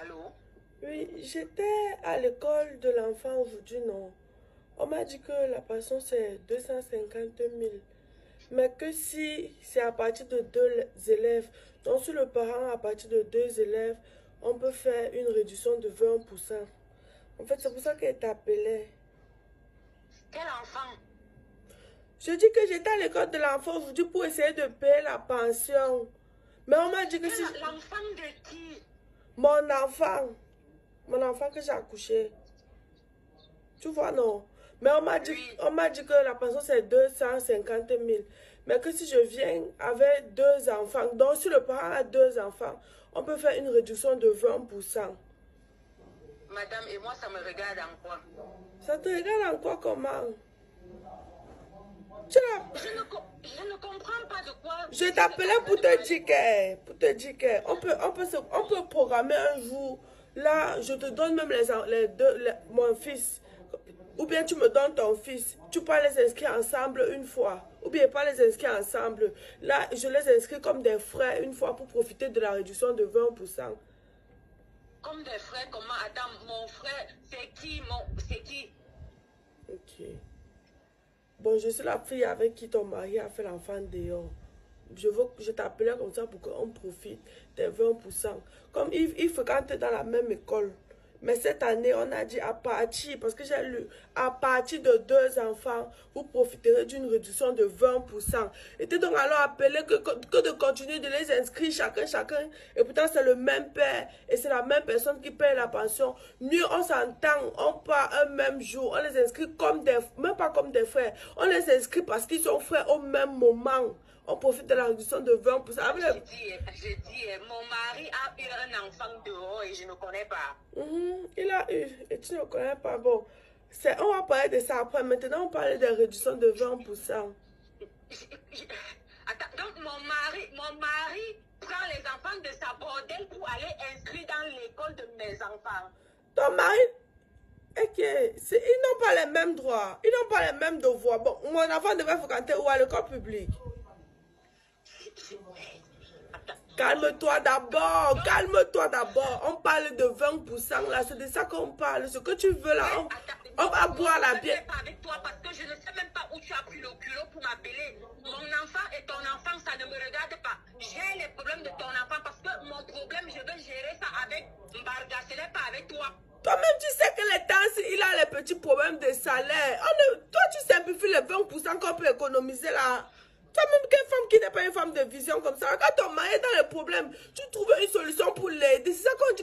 Allô? Oui, j'étais à l'école de l'enfant aujourd'hui, non. On m'a dit que la pension c'est 250 000. Mais que si c'est à partir de deux élèves, donc si le parent à partir de deux élèves, on peut faire une réduction de 20%. En fait, c'est pour ça qu'elle t'appelait. Quel enfant? Je dis que j'étais à l'école de l'enfant aujourd'hui pour essayer de payer la pension. Mais on m'a dit que si... L'enfant de qui? Mon enfant. Mon enfant que j'ai accouché. Tu vois, non? Mais on m'a dit que la pension c'est 250 000. Mais que si je viens avec deux enfants, donc si le parent a deux enfants, on peut faire une réduction de 20%. Madame, et moi, ça me regarde en quoi? Ça te regarde en quoi, comment? Je ne comprends pas de quoi. Je t'appelais pour te dire que on peut programmer un jour. Là, je te donne même mon fils. Ou bien tu me donnes ton fils. Tu peux les inscrire ensemble une fois. Ou bien pas les inscrire ensemble. Là, je les inscris comme des frères une fois pour profiter de la réduction de 20%. Comme des frères, comment? Attends, mon frère, c'est qui? C'est qui? Ok. Bon, je suis la fille avec qui ton mari a fait l'enfant dehors. Je t'appelais comme ça pour qu'on profite des 20%. Comme il fréquente dans la même école. Mais cette année, on a dit à partir, parce que j'ai lu, à partir de deux enfants, vous profiterez d'une réduction de 20%. Et tu donc alors appelé que de continuer de les inscrire chacun. Et pourtant, c'est le même père. Et c'est la même personne qui paye la pension. Mieux, on s'entend, on part un même jour. On les inscrit comme même pas comme des frères. On les inscrit parce qu'ils sont frères au même moment. On profite de la réduction de 20%. J'ai dit, mon mari a eu un enfant dehors et je ne connais pas. Il a eu, et tu ne connais pas. Bon, on va parler de ça après. Maintenant, on parle de réduction de 20%. Attends, donc mon mari prend les enfants de sa bordel pour aller inscrire dans l'école de mes enfants. Ton mari, ok, ils n'ont pas les mêmes droits, ils n'ont pas les mêmes devoirs. Bon, mon enfant devait fréquenter où à l'école publique? Calme-toi d'abord, calme-toi d'abord. On parle de 20% là, c'est de ça qu'on parle. Ce que tu veux là, on va boire la bière. Je ne sais pas avec toi parce que je ne sais même pas où tu as pris le culot pour m'appeler. Mon enfant et ton enfant, ça ne me regarde pas. J'ai les problèmes de ton enfant parce que mon problème, je vais gérer ça avec Mbarga, ce n'est pas avec toi. Toi-même, tu sais que les temps, il a les petits problèmes de salaire. Toi, tu simplifies les 20% qu'on peut économiser là. Toi-même, quelle femme qui n'est pas une femme de vision comme ça? Quand ton mari est dans les problèmes, tu trouves une solution pour l'aider. C'est ça qu'on dit.